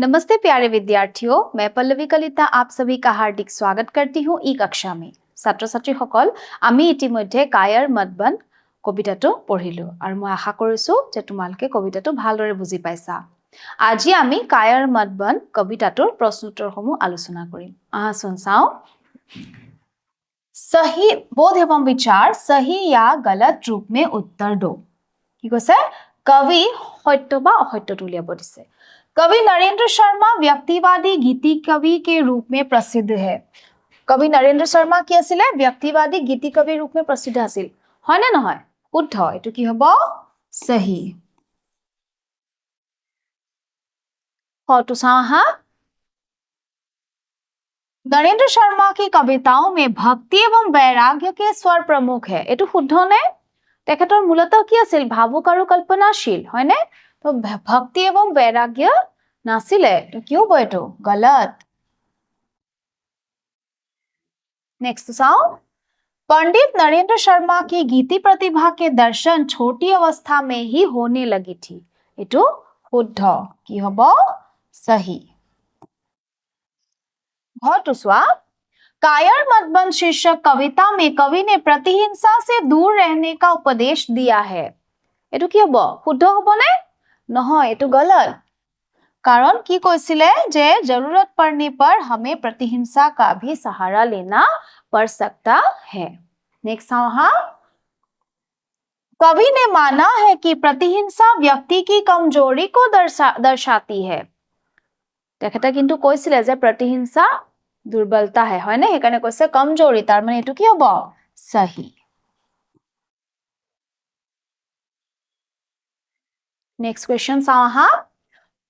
नमस्ते प्यारे विद्यार्थियों, मैं पल्लवी कलिता आप सभी का हार्दिक स्वागत करती हूँ ई कक्षा में। ছাত্ৰ ছাত্ৰীসকল, আমি ইতিমধ্যে কায়াৰ মতবান কবিতাটো পঢ়িলো আৰু মই আশা কৰিছো যে তোমালোকে কবিতাটো ভালদৰে বুজি পাইছা। আজি আমি কায়াৰ মতবান কবিতাটোৰ প্ৰশ্নোত্তৰসমূহ আলোচনা কৰিম। আহাচোন চাও। सही बोध एवं विचार सही या गलत रूप में उत्तर दो। কি কৈছে? कवि सत्य বা असत्यটো উলিয়াব দিছে। कवि नरेंद्र शर्मा व्यक्तिवादी गीति कवि के रूप में प्रसिद्ध है। कवि नरेंद्र शर्मा কি আছিলে? व्यक्तिवादी गीति कवि रूप में प्रसिद्ध আছিল। হয় না নহয়? শুদ্ধ। এটো কি হ'ব? सही। হটো চাও হা। नरेंद्र शर्मा की कविताओं में भक्ति एवं वैराग्य के स्वर प्रमुख है। এটো শুদ্ধ নে? তেখেতৰ মূলতঃ কি আছিল? ভাবুক আৰু কল্পনাশীল, হয় নে? তো भक्ति एवं वैराग्य नासिले। तो क्यों बोएटो? गलत। नेक्स्ट साओ। पंडित नरेंद्र शर्मा की गीति प्रतिभा के दर्शन छोटी अवस्था में ही होने लगी थी। एटो शुद्ध। की हबो? सही। घटुस्वा। कायर मतबन शीर्षक कविता में कवि ने प्रतिहिंसा से दूर रहने का उपदेश दिया है। एटो की हबो? शुद्ध हबो ने? নহয়, एटो गलत। कारण की কৈছিলে যে जरूरत पड़ने पर हमें प्रतिहिंसा का भी सहारा लेना पड़ सकता है। नेक्स्ट हाँ। कवि ने माना है कि प्रतिहिंसा व्यक्ति की कमजोरी को दर्शाती है। তেখেতে কিন্তু কৈছিলে যে प्रतिहिंसा दुर्बलता है, হয় না? সেইকাৰণে কৈছে कमजोरी, তাৰ মানে এটো কি হ'ব? सही। नेक्स्ट क्वेश्चन साओ हाँ।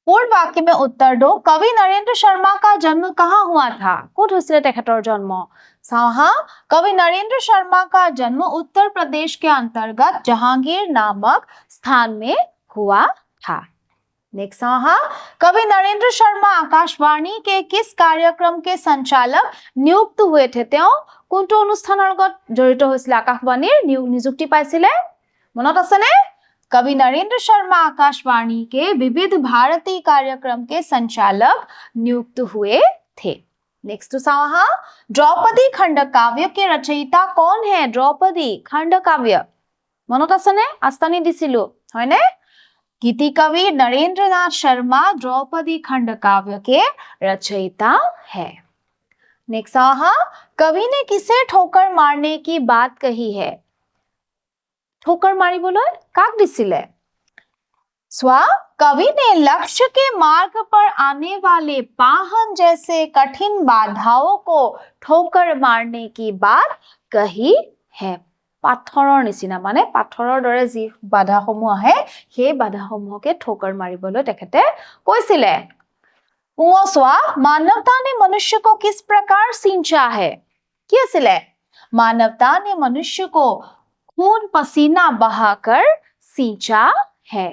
पूर्ण वाक्य में उत्तर दो। कवि नरेंद्र शर्मा का जन्म कहाँ हुआ था? कत হৈছিলে তেখেতৰ জন্ম? साओ हाँ। कवि नरेंद्र शर्मा का जन्म उत्तर प्रदेश के अंतर्गत जहांगीर नामक स्थान में हुआ था। नेक्स्ट हाँ। कवि नरेंद्र शर्मा आकाशवाणी के किस कार्यक्रम के संचालक नियुक्त हुए थे? তেওঁ কোনটো অনুষ্ঠানৰ লগত জড়িত হৈছিল? আকাশবাণীৰ নিযুক্তি পাইছিলে? মনত আছে নে? कवि नरेंद्र शर्मा आकाशवाणी के विविध भारतीय कार्यक्रम के संचालक नियुक्त हुए थे। नेक्स्ट साहा। द्रौपदी खंडकाव्य के रचयिता कौन है? द्रौपदी खंडकाव्य मनत আছে নে? আস্তানি দিছিলো, হয় নে? गीति कवि नरेंद्रनाथ शर्मा द्रौपदी खंडकाव्य के रचयिता है। नेक्स्ट साहा। कवि ने किसे ठोकर मारने की बात कही है? ठोकर मारिबोलै काक दिसिले? स्वा। कवि ने लक्ष्य के मार्ग पर आने वाले वाहन जैसे कठिन बाधाओं को ठोकर मारने की बात कही है। पाथৰৰ নিচিনা, মানে পাথৰৰ দৰে যি বাধাসমূহ আহে সেই বাধাসমূহকে ठोकर मारिবলৈ তেখেতে কৈছিলে। उमसवा। मानवता ने मनुष्य को किस प्रकार सींचा है? কি আছিলে? मानवता ने मनुष्य को खून पसीना बहाकर सींचा है।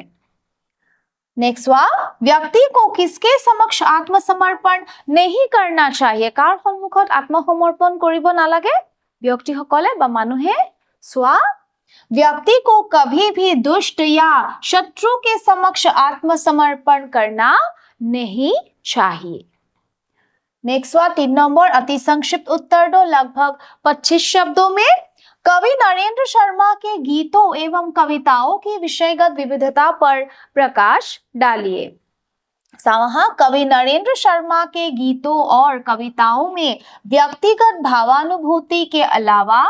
नेक्स्ट वा। व्यक्ति को किसके समक्ष आत्मसमर्पण नहीं करना चाहिए? कार सन्मुखत आत्मसमर्पण करिब नालागे? व्यक्ति सकले बा मानुहे? स्वा। व्यक्ति को कभी भी दुष्ट या शत्रु के समक्ष आत्मसमर्पण करना नहीं चाहिए। नेक्स्ट वा 3 नंबर अति संक्षिप्त उत्तर दो लगभग 25 शब्दों में। कवि नरेंद्र शर्मा के गीतों एवं कविताओं की विषयगत विविधता पर प्रकाश डालिए। साहा। कवि नरेंद्र शर्मा के गीतों और कविताओं में व्यक्तिगत भावानुभूति के अलावा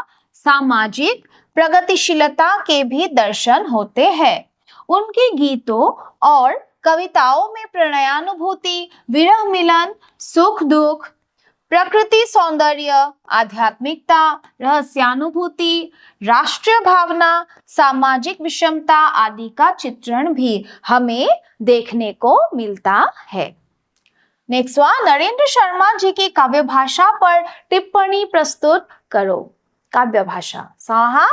सामाजिक प्रगतिशीलता के भी दर्शन होते हैं। उनके गीतों और कविताओं में प्रणयानुभूति, विरह मिलन, सुख दुख, प्रकृति सौंदर्य, आध्यात्मिकता, रहस्यानुभूति, राष्ट्रीय भावना, सामाजिक विषमता आदि का चित्रण भी हमें देखने को मिलता है। नेक्स्ट वा। नरेंद्र शर्मा जी की काव्य भाषा पर टिप्पणी प्रस्तुत करो। काव्य भाषा साहा।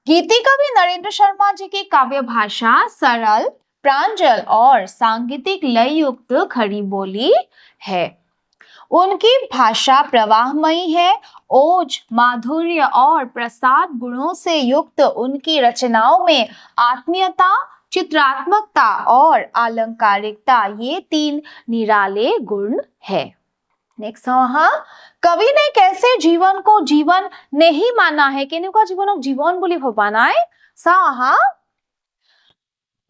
गीति कवि नरेंद्र शर्मा जी की काव्य भाषा सरल, प्रांजल और सांगीतिक लय युक्त खड़ी बोली है। उनकी भाषा प्रवाहमयी है। ओज, माधुर्य और प्रसाद गुणों से युक्त उनकी रचनाओं में आत्मीयता, चित्रात्मकता और आलंकारिकता, ये 3 निराले गुण है। नेक्स्ट हाँ, कवि ने कैसे जीवन को जीवन नहीं माना है, केनेकुवा जीवनक जीवन बुली भबा नाय। हाँ,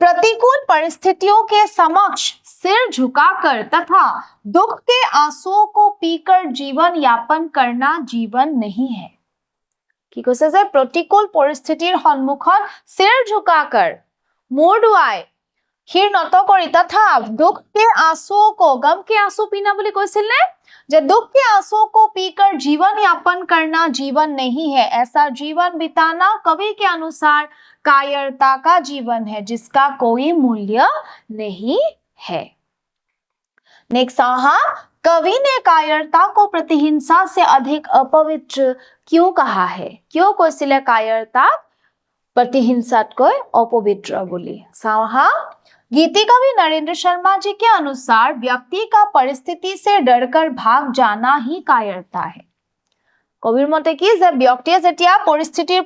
प्रतिकूल परिस्थितियों के समक्ष सिर झुकाकर तथा दुख के आंसुओं को पीकर जीवन यापन करना जीवन नहीं है। কি কৈছে যে प्रतिकूल परिस्थितिर सन्मुखत सिर झुकाकर मुर दुआई खीर নত কৰি तथा दुख के आंसुओं को, गम के आंसू पीना बोली কৈছিল ने, जे दुख के आंसुओं को पीकर जीवन यापन करना जीवन नहीं है। ऐसा जीवन बिताना कवि के अनुसार कायरता का जीवन है, जिसका कोई मूल्य नहीं है। नेक्स्ट कवि ने कायरता को प्रतिहिंसा से अधिक अपवित्र क्यों कहा है? क्यों কৈছিলে कायरता प्रतिहिंसातকৈ अपवित्र बोली? गीति कवि नरेंद्र शर्मा जी के अनुसार व्यक्ति का परिस्थिति से डरकर भाग जाना ही कायरता है। कविर मते कि जे व्यक्तिये जेतिया परिस्थितिर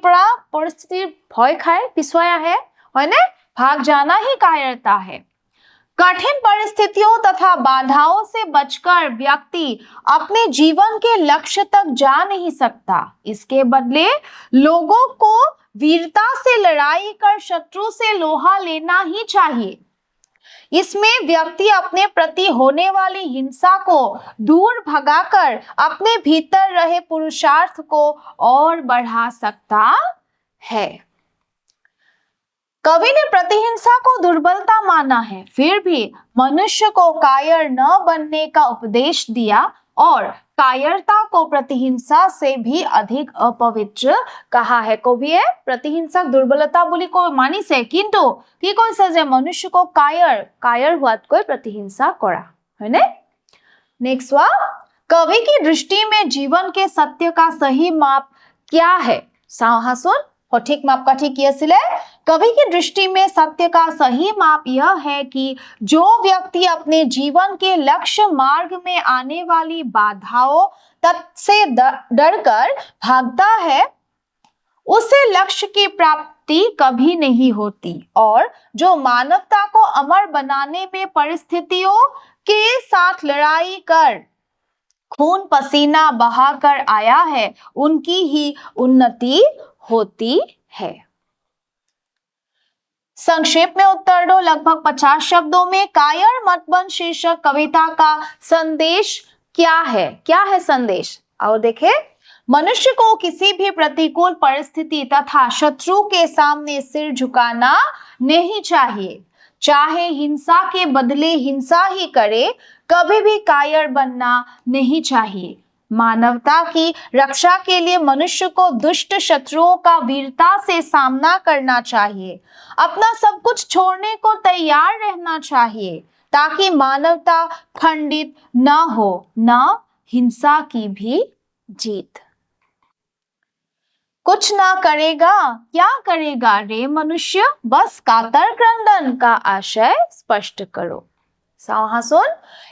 भय खाय पिछुवाई आहे, हयने, भाग जाना ही कायरता है। कठिन परिस्थितियों तथा बाधाओं से बचकर व्यक्ति अपने जीवन के लक्ष्य तक जा नहीं सकता। इसके बदले लोगों को वीरता से लड़ाई कर शत्रु से लोहा लेना ही चाहिए। इसमें व्यक्ति अपने प्रति होने वाली हिंसा को दूर भगाकर अपने भीतर रहे पुरुषार्थ को और बढ़ा सकता है। कवि ने प्रतिहिंसा को दुर्बलता माना है, फिर भी मनुष्य को कायर न बनने का उपदेश दिया और कायरता को प्रतिहिंसा से भी अधिक अपवित्र कहा है। कविये प्रतिहिंसा दुर्बलता बोली को मानी से, किंतु की কৈছে যে मनुष्य को कायर हुआतকৈ प्रतिहिंसा करा, हयने। नेक्स्ट कवि की दृष्टि में जीवन के सत्य का सही माप क्या है? सुन, सठिक मापकाठी की आছিলে? कवि की दृष्टि में सत्य का सही माप यह है कि जो व्यक्ति अपने जीवन के लक्ष्य मार्ग में आने वाली बाधाओं से डरकर भागता है, उसे लक्ष्य की प्राप्ति कभी नहीं होती, और जो मानवता को अमर बनाने में परिस्थितियों के साथ लड़ाई कर खून पसीना बहाकर आया है, उनकी ही उन्नति होती है। संक्षेप में उत्तर दो लगभग 50 शब्दों में। कायर मत बन शीर्षक कविता का संदेश क्या है? क्या है संदेश? और देखें, मनुष्य को किसी भी प्रतिकूल परिस्थिति तथा शत्रु के सामने सिर झुकाना नहीं चाहिए। चाहे हिंसा के बदले हिंसा ही करे, कभी भी कायर बनना नहीं चाहिए। मानवता की रक्षा के लिए मनुष्य को दुष्ट शत्रुओं का वीरता से सामना करना चाहिए। अपना सब कुछ छोड़ने को तैयार रहना चाहिए, ताकि मानवता खंडित न हो, न हिंसा की भी जीत। कुछ ना करेगा, क्या करेगा रे मनुष्य, बस कातर क्रंदन का आशय स्पष्ट करो। सुन,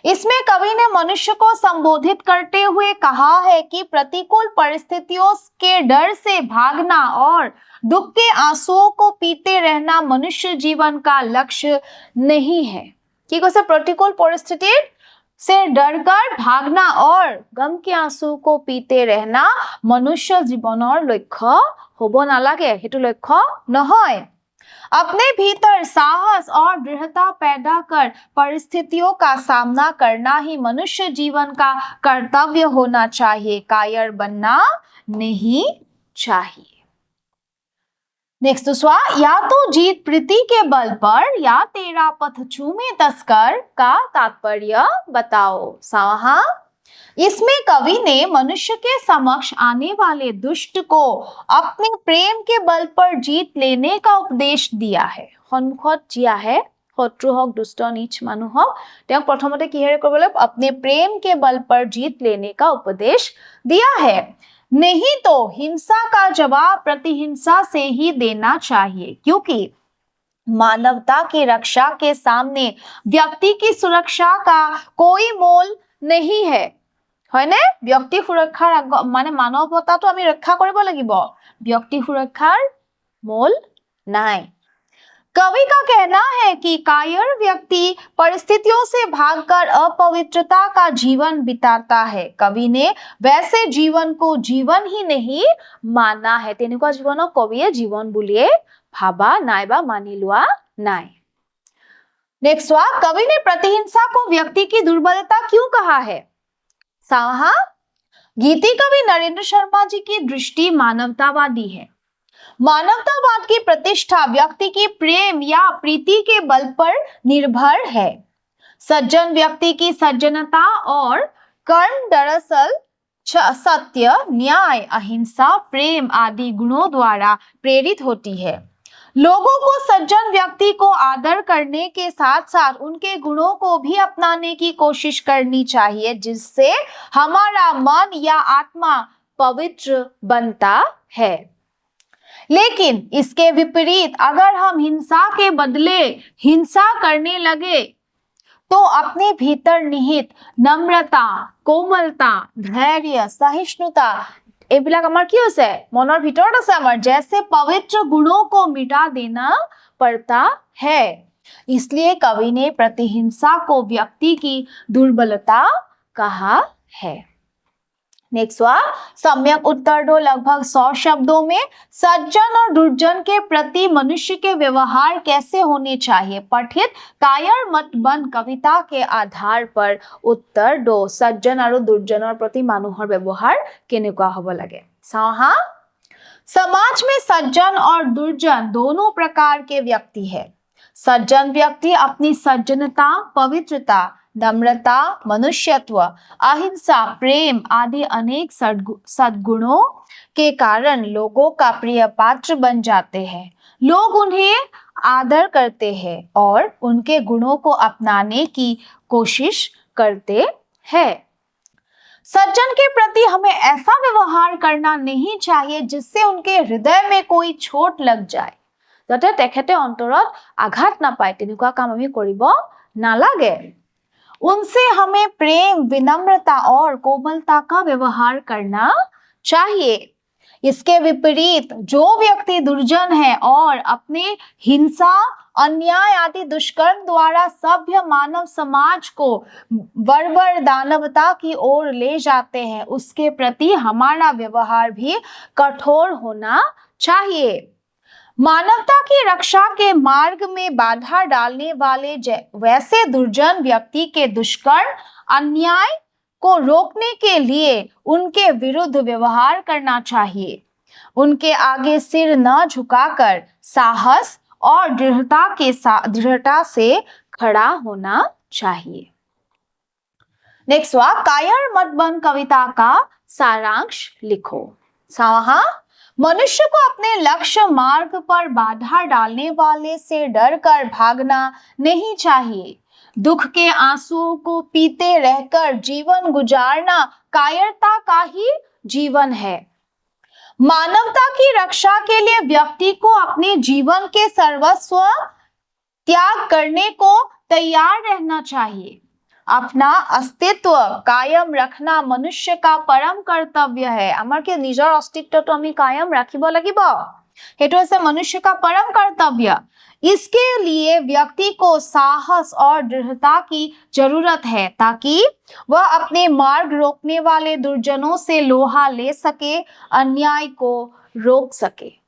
इसमें कवि ने मनुष्य को संबोधित करते हुए कहा है कि प्रतिकूल परिस्थितियों के डर से भागना और दुख के आंसुओं को पीते रहना मनुष्य जीवन का लक्ष्य नहीं है। कि कैसे प्रतिकूल परिस्थिति से डरकर भागना और गम के आंसू को पीते रहना मनुष्य जीवनर लक्ष्य होबो नालागे, हेतु लक्ष्य নহয়। अपने भीतर साहस और दृढ़ता पैदा कर परिस्थितियों का सामना करना ही मनुष्य जीवन का कर्तव्य होना चाहिए, कायर बनना नहीं चाहिए। नेक्स्ट या तो जीत प्रीति के बल पर या तेरा पथ चूमे तस्कर का तात्पर्य बताओ। इसमें कवि ने मनुष्य के समक्ष आने वाले दुष्ट को अपने प्रेम के बल पर जीत लेने का उपदेश दिया है। सन्मुखत जिया है शत्रु हक दुष्ट नीच मानुह हक, তেওঁ प्रथमते किहेरे কৰিবলৈ अपने प्रेम के बल पर जीत लेने का उपदेश दिया है। नहीं तो हिंसा का जवाब प्रतिहिंसा से ही देना चाहिए, क्योंकि मानवता की रक्षा के सामने व्यक्ति की सुरक्षा का कोई मोल नहीं है। হয়নে? ব্যক্তি সুৰক্ষাৰ মানে মানৱতাটো আমি ৰক্ষা কৰিব লাগিব, ব্যক্তি সুৰক্ষাৰ মোল নাই। कवि का कहना है कि कायर व्यक्ति परिस्थितियों से भागकर अपवित्रता का जीवन बिताता है। कवि ने वैसे जीवन को जीवन ही नहीं माना है। तेनुका जीवनक कविये जीवन बुलिए भाबा नाइबा मानि लोआ नाइ। नेक्स्ट वा, कवि ने प्रतिहिंसा को व्यक्ति की दुर्बलता क्यों कहा है? साहा, गीति कवि नरेंद्र शर्मा जी की दृष्टि मानवतावादी है। मानवतावाद की प्रतिष्ठा व्यक्ति की प्रेम या प्रीति के बल पर निर्भर है। सज्जन व्यक्ति की सज्जनता और कर्म दरअसल सत्य, न्याय, अहिंसा, प्रेम आदि गुणों द्वारा प्रेरित होती है। लोगों को सज्जन व्यक्ति को आदर करने के साथ साथ उनके गुणों को भी अपनाने की कोशिश करनी चाहिए, जिससे हमारा मन या आत्मा पवित्र बनता है। लेकिन इसके विपरीत अगर हम हिंसा के बदले हिंसा करने लगे तो अपने भीतर निहित नम्रता, कोमलता, धैर्य, सहिष्णुता एबिलाक आमार की होइसे मनर भितरत आछे आमार जैसे पवित्र गुणों को मिटा देना पड़ता है। इसलिए कवि ने प्रतिहिंसा को व्यक्ति की दुर्बलता कहा है। नेक्स्ट वा, सम्यक उत्तर दो लगभग 100 शब्दों में। सज्जन और दुर्जन के प्रति मनुष्य के व्यवहार कैसे होने चाहिए? पठित कायर मत बन कविता के आधार पर उत्तर दो। सज्जन और दुर्जनर प्रति मानुहर व्यवहार केनेकुआ हब लागे? साहा, समाज में सज्जन और दुर्जन दोनों प्रकार के व्यक्ति है। सज्जन व्यक्ति अपनी सज्जनता, पवित्रता, नम्रता, मनुष्यत्व, अहिंसा, प्रेम आदि अनेक सद्गुणों के कारण लोगों का प्रिय पात्र बन जाते हैं। लोग उन्हें आदर करते हैं और उनके गुणों को अपनाने की कोशिश करते हैं। सज्जन के प्रति हमें ऐसा व्यवहार करना नहीं चाहिए जिससे उनके हृदय में कोई चोट लग जाए, जाते तेखेते अंतरत आघात ना पाए, तेनुका काम आमी करिब नालागे। उनसे हमें प्रेम, विनम्रता और कोमलता का व्यवहार करना चाहिए। इसके विपरीत जो व्यक्ति दुर्जन है और अपने हिंसा, अन्याय आदि दुष्कर्म द्वारा सभ्य मानव समाज को बर्बर दानवता की ओर ले जाते हैं, उसके प्रति हमारा व्यवहार भी कठोर होना चाहिए। मानवता की रक्षा के मार्ग में बाधा डालने वाले वैसे दुर्जन व्यक्ति के दुष्कर्म, अन्याय को रोकने के लिए उनके विरुद्ध व्यवहार करना चाहिए। उनके आगे सिर न झुकाकर साहस और दृढ़ता से खड़ा होना चाहिए। नेक्स्ट वा, कायर मत बन कविता का सारांश लिखो। साहा, मनुष्य को अपने लक्ष्य मार्ग पर बाधा डालने वाले से डरकर भागना नहीं चाहिए। दुख के आंसुओं को पीते रहकर जीवन गुजारना कायरता का ही जीवन है। मानवता की रक्षा के लिए व्यक्ति को अपने जीवन के सर्वस्व त्याग करने को तैयार रहना चाहिए। अपना अस्तित्व कायम रखना मनुष्य का परम कर्तव्य है। आमार के निजर अस्तित्व तो आमी कायम राखिब लागिब, हेतु होइसे मनुष्य का परम कर्तव्य। इसके लिए व्यक्ति को साहस और दृढ़ता की जरूरत है ताकि वह अपने मार्ग रोकने वाले दुर्जनों से लोहा ले सके, अन्याय को रोक सके।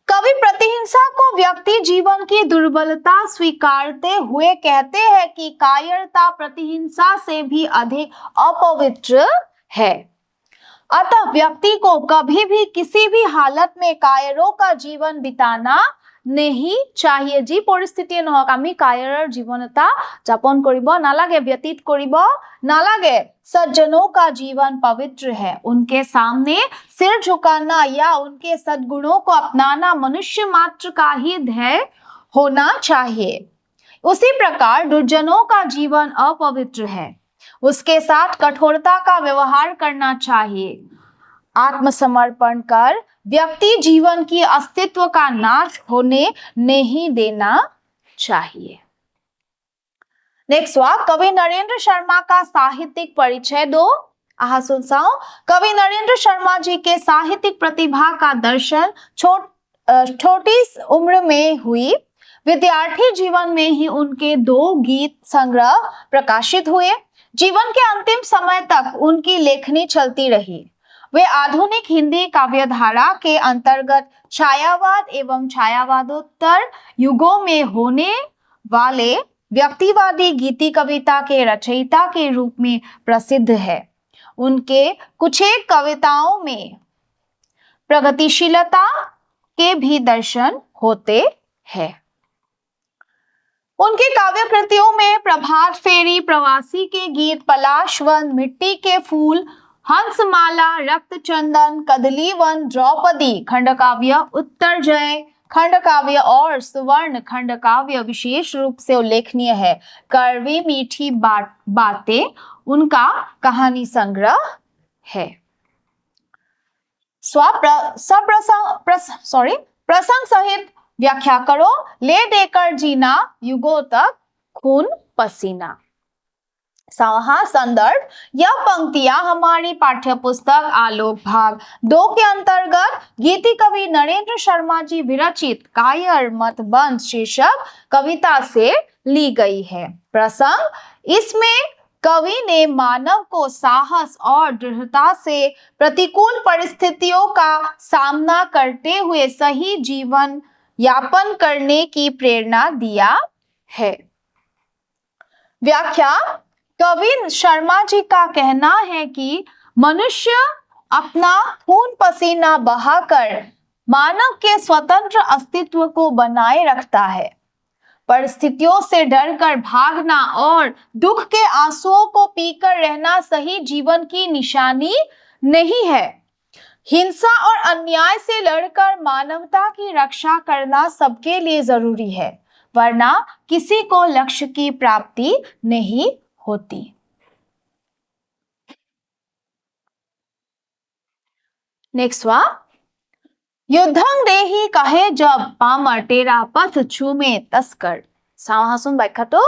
कवि प्रतिहिंसा को व्यक्ति जीवन की दुर्बलता स्वीकारते हुए कहते हैं कि कायरता प्रतिहिंसा से भी अधिक अपवित्र है। अतः व्यक्ति को कभी भी किसी भी हालत में कायरों का जीवन बिताना नहीं चाहिए। जी परिस्थिति নহক आमी कायरर जीवनता जापन करिब नालागे, व्यतीत करिब नालागे। सज्जनों का जीवन पवित्र है। उनके सामने सिर झुकाना या उनके सद्गुणों को अपनाना मनुष्य मात्र का ही ध्येय होना चाहिए। उसी प्रकार दुर्जनों का जीवन अपवित्र है, उसके साथ कठोरता का व्यवहार करना चाहिए। आत्मसमर्पण कर व्यक्ति जीवन की अस्तित्व का नाश होने नहीं देना चाहिए। नेक्स्ट वा, कवि नरेंद्र शर्मा का साहित्यिक परिचय दो। आहा सुनसाओ, कवि नरेंद्र शर्मा जी के साहित्यिक प्रतिभा का दर्शन छोटी उम्र में हुई। विद्यार्थी जीवन में ही उनके 2 गीत संग्रह प्रकाशित हुए। जीवन के अंतिम समय तक उनकी लेखनी चलती रही। वे आधुनिक हिंदी काव्यधारा के अंतर्गत छायावाद एवं छायावादोत्तर युगों में होने वाले व्यक्तिवादी गीति कविता के रचयिता के रूप में प्रसिद्ध है। उनके कुछ एक कविताओं में प्रगतिशीलता के भी दर्शन होते हैं। उनके काव्य कृतियों में प्रभात फेरी, प्रवासी के गीत, पलाशवन, मिट्टी के फूल, हंसमाला, रक्तचंदन, कदलीवन, द्रौपदी खंडकाव्य, उत्तरजय खंडकाव्य और सुवर्ण खंडकाव्य विशेष रूप से उल्लेखनीय है। कड़वी मीठी बातें उनका कहानी संग्रह है। प्रसंग सहित व्याख्या करो। ले देकर जीना, युगों तक खून पसीना। संदर्भ, यह पंक्तियां हमारी पाठ्य पुस्तक आलोक भाग 2 के अंतर्गत गीति कवि नरेंद्र शर्मा जी विरचित कायर मत बंद शीर्षक कविता से ली गई है। प्रसंग, इसमें कवि ने मानव को साहस और दृढ़ता से प्रतिकूल परिस्थितियों का सामना करते हुए सही जीवन यापन करने की प्रेरणा दिया है। व्याख्या, कवि शर्मा जी का कहना है कि मनुष्य अपना खून पसीना बहाकर मानव के स्वतंत्र अस्तित्व को बनाए रखता है। परिस्थितियों से डरकर भागना और दुख के आंसुओं को पीकर रहना सही जीवन की निशानी नहीं है। हिंसा और अन्याय से लड़कर मानवता की रक्षा करना सबके लिए जरूरी है, वरना किसी को लक्ष्य की प्राप्ति नहीं होती। नेक्स्ट वा, युद्धं देहि कहे जब पामर तेरा पथ छूमे तस्कर। सावहासुन व्याख्या तो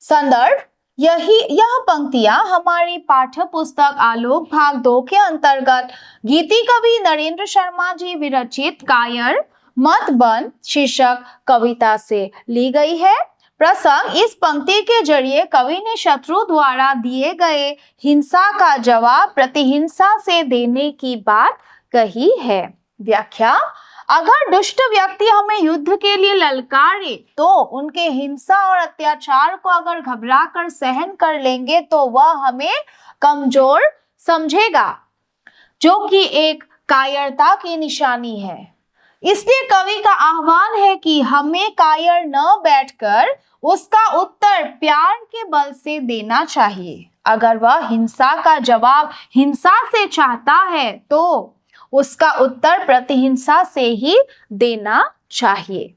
संदर्भ, यह पंक्तियां हमारी पाठ्य पुस्तक आलोक भाग 2 के अंतर्गत गीति कवि नरेंद्र शर्मा जी विरचित कायर मत बंद शीर्षक कविता से ली गई है। प्रसंग, इस पंक्ति के जरिए कवि ने शत्रु द्वारा दिए गए हिंसा का जवाब प्रतिहिंसा से देने की बात कही है। व्याख्या, अगर दुष्ट व्यक्ति हमें युद्ध के लिए ललकारे तो उनके हिंसा और अत्याचार को अगर घबरा कर सहन कर लेंगे तो वह हमें कमजोर समझेगा, जो कि एक कायरता की निशानी है। इसलिए कवि का आह्वान है कि हमें कायर न बैठकर उसका उत्तर प्यार के बल से देना चाहिए। अगर वह हिंसा का जवाब हिंसा से चाहता है तो उसका उत्तर प्रतिहिंसा से ही देना चाहिए।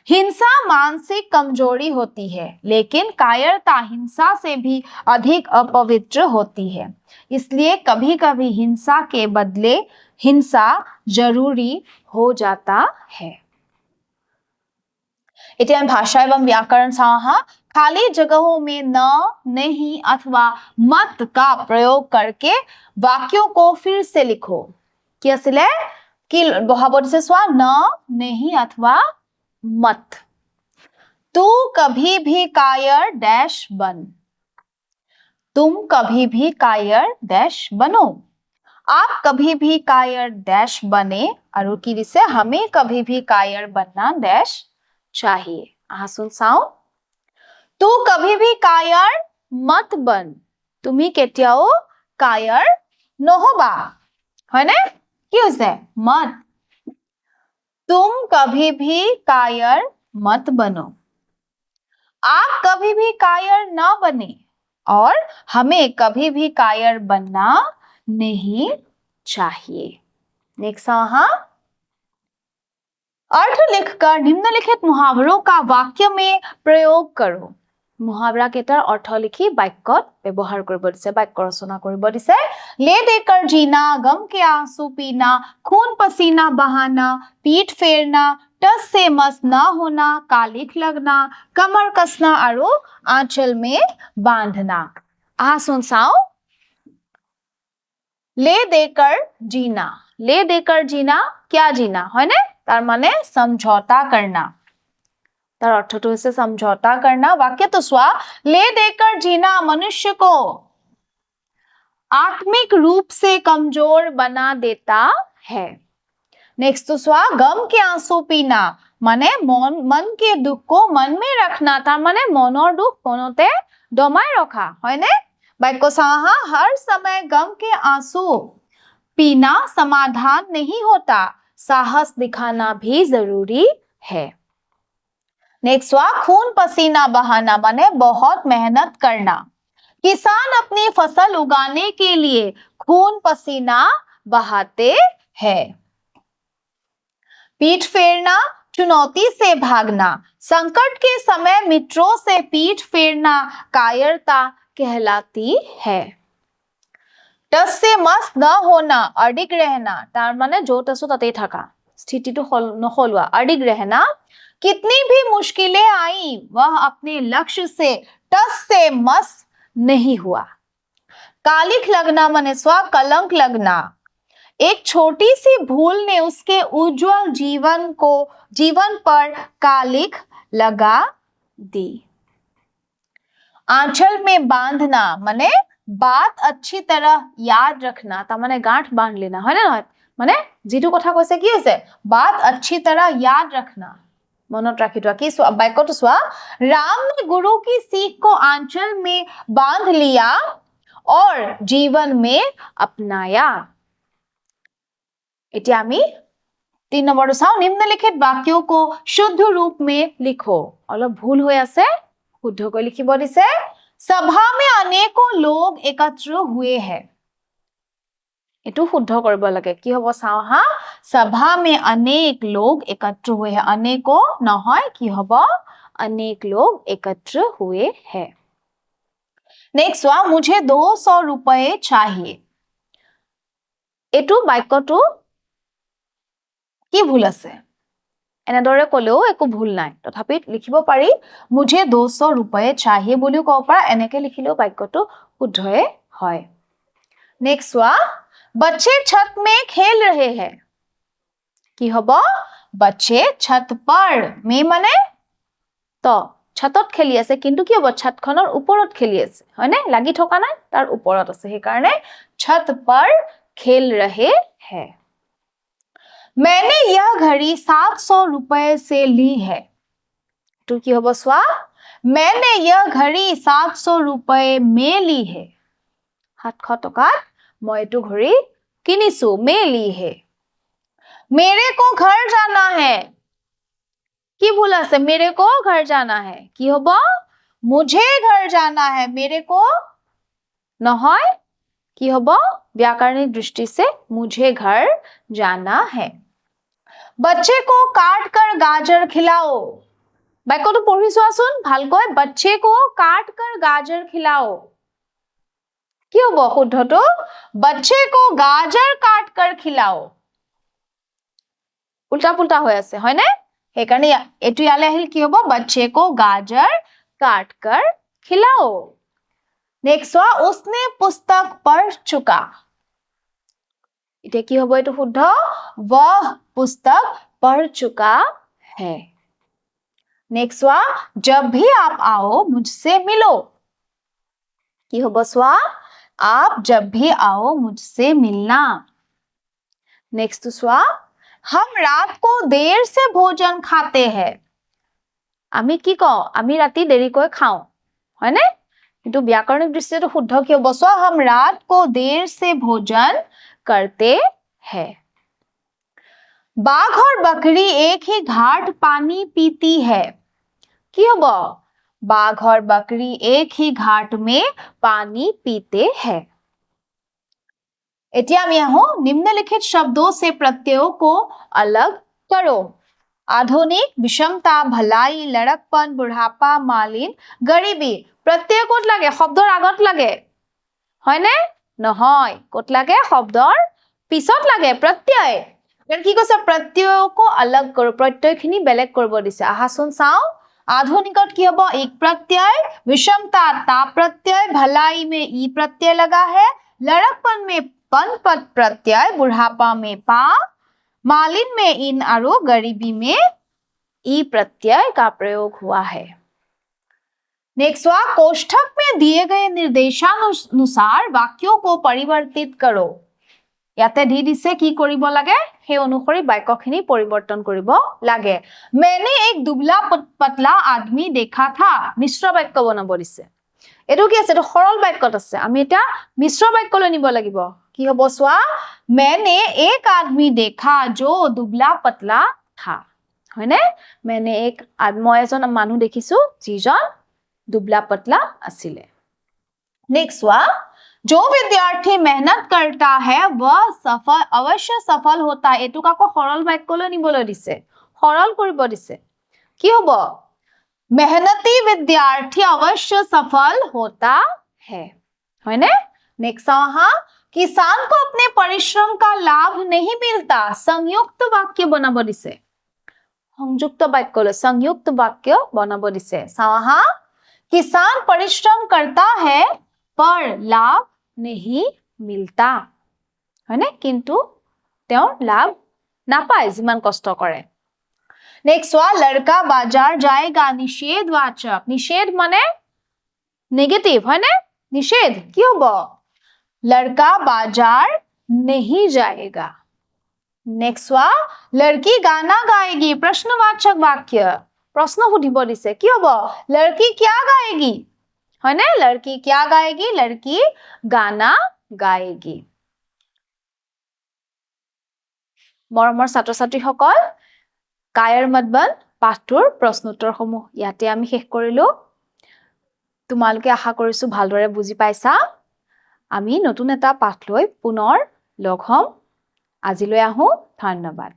हिंसा मानसिक कमजोरी होती है, लेकिन कायरता हिंसा से भी अधिक अपवित्र होती है। इसलिए कभी कभी हिंसा के बदले हिंसा जरूरी हो जाता है। इतने भाषा एवं व्याकरण साहा खाली जगहों में न, नहीं अथवा मत का प्रयोग करके वाक्यों को फिर से लिखो। किसले कि से स्वा न, नहीं अथवा मत। तू कभी भी कायर डैश बन, तुम कभी भी कायर डैश बनो, आप कभी भी कायर डैश बने और की से हमें कभी भी कायर बनना डैश चाहिए। सुन साओ, तू कभी भी कायर मत बन, तुम्ही केতিয়াओ कायर নহবা, है ना? मत। तुम कभी भी कायर मत बनो, आप कभी भी कायर न बने और हमें कभी भी कायर बनना नहीं चाहिए। नेक्स्ट अर्थ लिखकर निम्नलिखित मुहावरों का वाक्य में प्रयोग करो। मुहावरा केटार अर्थ लिखी वाक्यत व्यवहार কৰিব দিছে, वाक्य रचना কৰিব দিছে। ले देकर जीना, गम के आंसू पीना, खून पसीना बहाना, पीठ फेरना, टस से मस न होना, कालिख लगना, कमर कसना और आंचल में बांधना। सुन साओ, ले देकर जीना, ले देकर जीना क्या जीना है ना? तार माने समझौता करना तार अर्थটো হৈছে समझौता करना वाक्यটো চোৱা ले देकर जीना मनुष्य को आत्मिक रूप से कमजोर बना देता है नेक्स्ट तो स्वा गम के आंसू पीना माने मन के दुख को मन में रखना तार माने मनर दुख मनते दमाई रखा हयने वाक्य चाहा हर समय गम के आंसू पीना समाधान नहीं होता साहस दिखाना भी जरूरी है नेक्स्ट स्वा खून पसीना बहाना माने बहुत मेहनत करना किसान अपनी फसल उगाने के लिए खून पसीना बहाते हैं पीठ फेरना चुनौती से भागना संकट के समय मित्रों से पीठ फेरना कायरता कहलाती है टस से मस्त न होना अडिग रहना तार माने जो टसो तते थाका स्थितिটো नखलुआ अडिग रहना कितनी भी मुश्किलें आई वह अपने लक्ष्य से टस से मस नहीं हुआ कालिख लगना माने स्वा कलंक लगना एक छोटी सी भूल ने उसके उज्जवल जीवन पर कालिख लगा दी आंचल में बांधना माने बात अच्छी तरह याद रखना ता माने गांठ बांध लेना है ना माने जीतु कथा কৈছে কি হৈছে बात अच्छी तरह याद रखना मनत राखि थोआ कि वाक्यটো चुआ राम ने गुरु की सीख को आंचल में बांध लिया और जीवन में अपनाया इति आमी 3 नंबर चाও निम्नलिखित वाक्यों को शुद्ध रूप में लिखो अलग भूल हो আছে শুদ্ধ কৰি লিখিব দিছে सभा में अनेकों लोग एकत्र हुए हैं एटू शुद्ध কৰিব লাগে কি হ'ব চাও हा सभा में अनेक लोग एकत्र हुए हैं अनेकों নহয় কি হ'ব अनेक लोग एकत्र हुए हैं नेक्स्ट वा मुझे 200 रुपए चाहिए एटू वाक्यটো কি ভুল আছে এনেদৰে কলেও একো ভুল নাই তথাপি লিখিব পাৰি मुझे 200 रुपए चाहिए বুলিও কব পাৰা এনেকে লিখিলেও বাক্যটো শুদ্ধয়ে হয় नेक्स्ट वा बच्चे छत में खेल रहे हैं কি হ'ব बच्चे छत पर में माने তো छतत खेली আছে কিন্তু কি হ'ব छतখনৰ ওপৰত খেলি আছে হয়নে লাগি থকা নাই তাৰ ওপৰত আছে সেই কাৰণে छत पर खेल रहे हैं मैंने यह घड़ी 700 रुपए से ली है तो কি হ'ব স্वा मैंने यह घड़ी 700 रुपए में ली है 700 टकात মই এটো ঘড়ি কিনিছো में ली है मेरे को घर जाना है কি ভুল আছে मेरे को घर जाना है কি হ'ব मुझे घर जाना है मेरे को নহয় কি হ'ব व्याकरणिक दृष्टि से मुझे घर जाना है बच्चे को काट कर गाजर खिलाओ বাক্যটো পঢ়ি চোৱাচোন ভালকৈ बच्चे को काट कर गाजर खिलाओ কি হ'ব শুদ্ধটো बच्चे को गाजर काट कर खिलाओ उल्टा पुल्टा হৈ আছে হয়নে हे কাৰণে এটু ইয়ালে আহিল কি হ'ব बच्चे को गाजर काट कर खिलाओ नेक्स्ट वा उसने पुस्तक पढ़ चुका इते কি হ'ব এটু শুদ্ধ वह पुस्तक पढ़ चुका है नेक्स्ट वा जब भी आप आओ मुझसे मिलो কি হ'ব স্वा आप जब भी आओ मुझसे मिलना नेक्स्ट स्वा हम रात को देर से भोजन खाते हैं आमी की कও आमी राती देरी कोई खाओ है ने किंतु व्याकरणिक दृष्टि से तो शुद्ध কি হ'ব স্वा हम रात को देर से भोजन करते हैं बाघ और बकरी एक ही घाट पानी पीती है কি হ'ব बाघ और बकरी एक ही घाट में पानी पीते हैं এতিয়া আমি আহো निम्नलिखित शब्दों से प्रत्ययों को अलग करो आधुनिक विषमता भलाई लड़कपन बुढ़ापा मालिन गरीबी प्रत्यय कोट लागे शब्दर আগত লাগে হয়নে নহয় কোট লাগে শব্দৰ পিছত লাগে प्रत्यय কাৰণ কি কৈছে प्रत्ययों को अलग करो प्रत्ययখিনি বেলেগ কৰিব দিছে আহাচোন চাও आधुनिकत की हबो एक प्रत्यय विषमता ता प्रत्यय भलाई में ई प्रत्यय लगा है लड़कपन में पन पद प्रत्यय बुढ़ापा में पा मालिन में इन और गरीबी में ई प्रत्यय का प्रयोग हुआ है। नेक्स्ट हुआ कोष्ठक में दिए गए निर्देशानुसार वाक्यों को परिवर्तित करो। याते दी दिसे की करिब लागे हे अनुसरि वाक्यखिनि परिवर्तन करिब लागे। मैंने एक दुबला पतला आदमी देखा था मिश्र वाक्य बनाब दिसे। एटु की আছে, এটো সৰল বাক্যত আছে। আমি এটা মিশ্র বাক্যলৈ নিব লাগিব। কি হ'ব সোৱা, मैंने एक आदमी देखा जो दुबला पतला था। হয়নে? मैंने एक মই এজন মানুহ দেখিছো যিজন दुबला पतला आसिले। नेक्स्ट हुआ जो विद्यार्थी मेहनत करता है वह सफल अवश्य सफल होता है। एटुक आको सरल वाक्यলৈ নিবলৈ দিছে, सरल কৰিব দিছে। কি হ'ব, मेहनती विद्यार्थी अवश्य सफल होता है, হয়নে? नेक्स्ट आहा किसान को अपने परिश्रम का लाभ नहीं मिलता। संयुक्त वाक्य बनाब दिছে, संयुक्त वाक्यলৈ संयुक्त वाक्य बनाब दिছে। साहा किसान परिश्रम करता है पर लाभ नहीं मिलता, है ना? किंतु তেওঁৰ लाभ नापाय जिमान कष्ट करे। नेक्स्ट हुआ लड़का बाजार जाएगा निषेधवाचक। निषेध माने नेगेटिव, है ना? निषेध की होबो, लड़का बाजार नहीं जाएगा। नेक्स्ट हुआ लड़की गाना गाएगी प्रश्नवाचक वाक्य। प्रश्न सुधिब दिसे की होबो, लड़की क्या गाएगी, है ना? लड़की क्या गाएगी, लड़की गाना गाएगी। मरমৰ ছাত্ৰ ছাত্ৰীসকল কায়ৰ মতবন পাঠটোৰ প্ৰশ্নোত্তৰ সমূহ ইয়াতে আমি শেষ কৰিলো। তোমালোকে আশা কৰিছো ভালদৰে বুজি পাইছা। আমি নতুন এটা পাঠ লৈ পুনৰ লগ হম। আজিলৈ আহো, ধন্যবাদ।